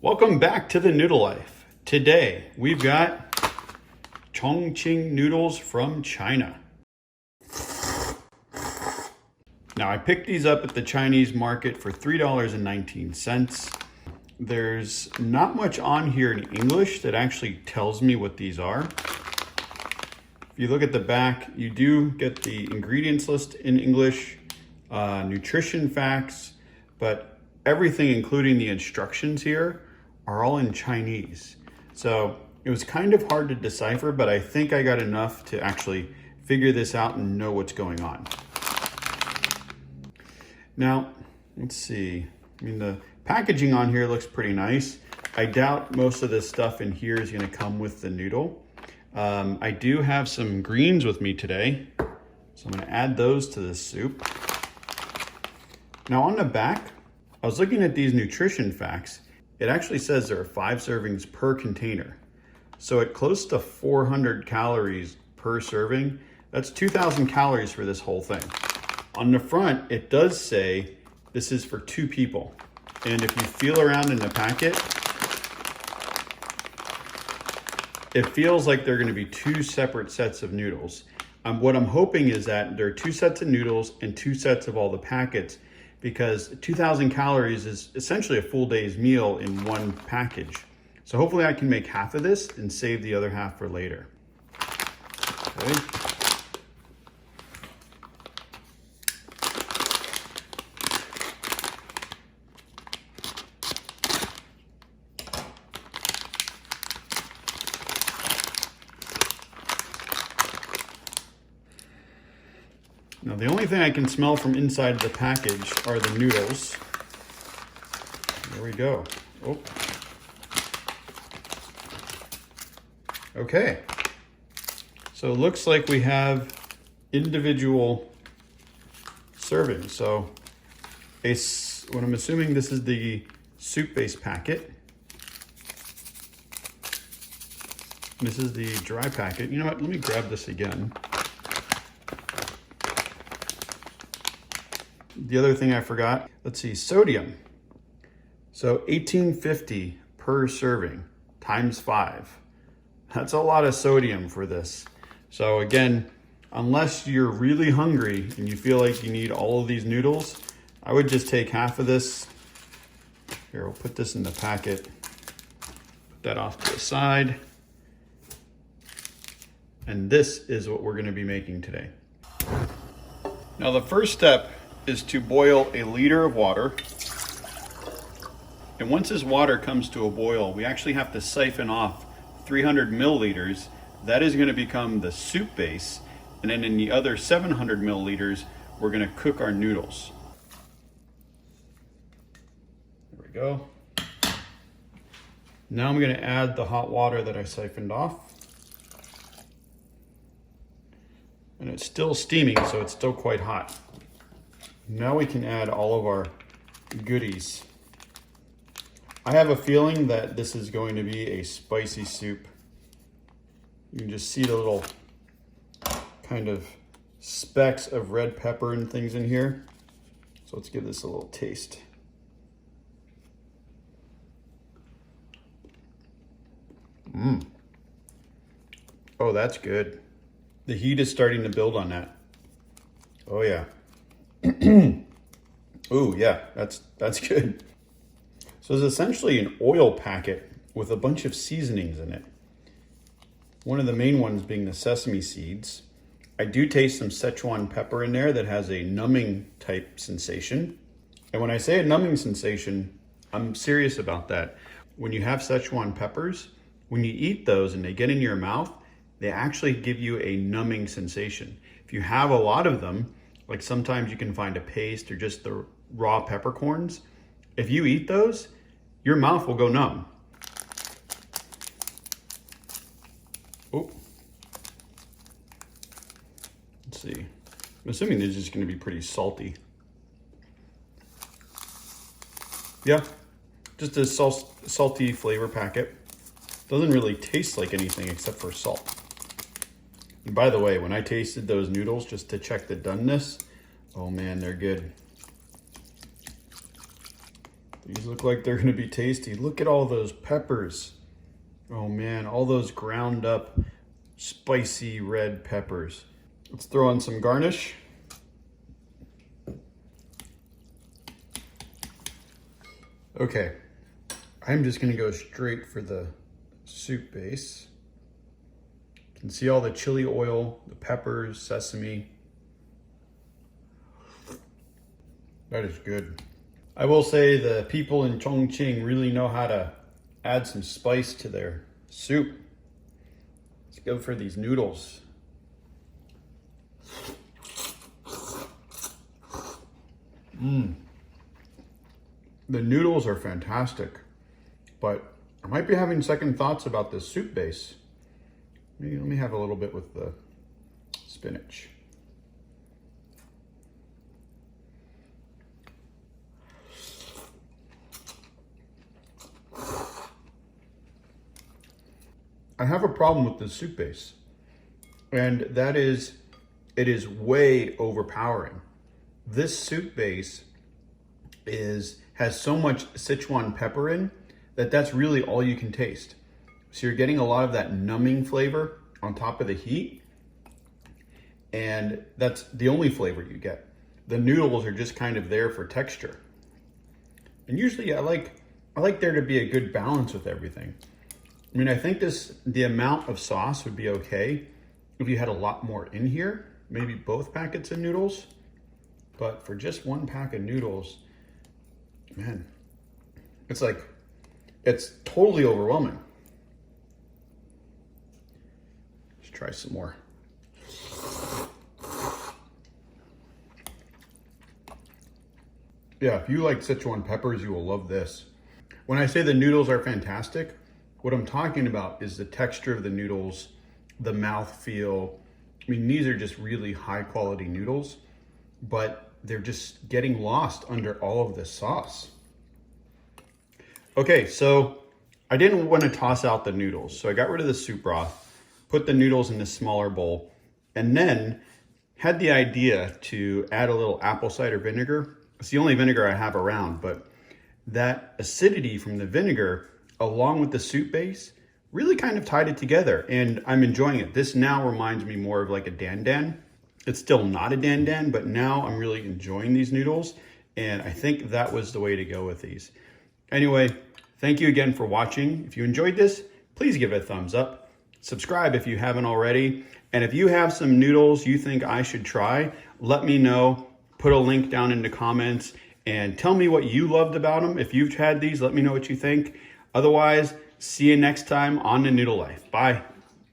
Welcome back to the Noodle Life. Today we've got Chongqing noodles from China. Now I picked these up at the Chinese market for $3.19. There's not much on here in English that actually tells me what these are. If you look at the back, you do get the ingredients list in English, nutrition facts, but everything including the instructions here are all in Chinese. So it was kind of hard to decipher, but I think I got enough to actually figure this out and know what's going on. Now, let's see. I mean, the packaging on here looks pretty nice. I doubt most of this stuff in here is gonna come with the noodle. I do have some greens with me today, so I'm gonna add those to this soup. Now on the back, I was looking at these nutrition facts. It actually says there are 5 servings per container. So at close to 400 calories per serving, that's 2,000 calories for this whole thing. On the front, it does say this is for 2 people. And if you feel around in the packet, it feels like they're gonna be 2 separate sets of noodles. What I'm hoping is that there are 2 sets of noodles and 2 sets of all the packets, because 2,000 calories is essentially a full day's meal in one package. So hopefully I can make half of this and save the other half for later. Okay. Now the only thing I can smell from inside the package are the noodles. There we go. Oh. Okay. So it looks like we have individual servings. So what I'm assuming this is the soup-based packet. This is the dry packet. You know what? Let me grab this again. The other thing I forgot, let's see, sodium. So 1850 per serving times 5. That's a lot of sodium for this. So again, unless you're really hungry and you feel like you need all of these noodles, I would just take half of this. Here, we'll put this in the packet. Put that off to the side. And this is what we're gonna be making today. Now the first step is to boil a liter of water. And once this water comes to a boil, we actually have to siphon off 300 milliliters. That is going to become the soup base. And then in the other 700 milliliters, we're going to cook our noodles. There we go. Now I'm going to add the hot water that I siphoned off. And it's still steaming, so it's still quite hot. Now we can add all of our goodies. I have a feeling that this is going to be a spicy soup. You can just see the little kind of specks of red pepper and things in here. So let's give this a little taste. Oh, that's good. The heat is starting to build on that. Oh yeah. Ooh, yeah, that's good. So it's essentially an oil packet with a bunch of seasonings in it. One of the main ones being the sesame seeds. I do taste some Szechuan pepper in there that has a numbing type sensation. And when I say a numbing sensation, I'm serious about that. When you have Szechuan peppers, when you eat those and they get in your mouth, they actually give you a numbing sensation. If you have a lot of them, like sometimes you can find a paste or just the raw peppercorns. If you eat those, your mouth will go numb. Oh. Let's see. I'm assuming they're just gonna be pretty salty. Yeah, just a salty flavor packet. Doesn't really taste like anything except for salt. And by the way, when I tasted those noodles just to check the doneness, oh man, they're good. These look like they're gonna be tasty. Look at all those peppers. Oh man, all those ground up spicy red peppers. Let's throw on some garnish. Okay, I'm just gonna go straight for the soup base. You can see all the chili oil, the peppers, sesame. That is good. I will say the people in Chongqing really know how to add some spice to their soup. Let's go for these noodles. The noodles are fantastic, but I might be having second thoughts about this soup base. Maybe let me have a little bit with the spinach. I have a problem with the soup base, and that is, it is way overpowering. This soup base has so much Sichuan pepper in that's really all you can taste. So you're getting a lot of that numbing flavor on top of the heat, and that's the only flavor you get. The noodles are just kind of there for texture. And usually I like there to be a good balance with everything. I mean, I think the amount of sauce would be okay if you had a lot more in here, maybe both packets of noodles. But for just one pack of noodles, man, it's totally overwhelming. Let's try some more. Yeah, if you like Sichuan peppers, you will love this. When I say the noodles are fantastic, what I'm talking about is the texture of the noodles, the mouthfeel. I mean, these are just really high quality noodles, but they're just getting lost under all of this sauce. Okay, so I didn't want to toss out the noodles, so I got rid of the soup broth, put the noodles in this smaller bowl, and then had the idea to add a little apple cider vinegar. It's the only vinegar I have around, but that acidity from the vinegar along with the soup base really kind of tied it together, and I'm enjoying it. This now reminds me more of like a dan dan. It's still not a dan dan, but now I'm really enjoying these noodles, and I think that was the way to go with these. Anyway, thank you again for watching. If you enjoyed this, please give it a thumbs up. Subscribe if you haven't already. And if you have some noodles you think I should try, let me know. Put a link down in the comments and tell me what you loved about them. If you've had these, let me know what you think. Otherwise, see you next time on The Noodle Life. Bye.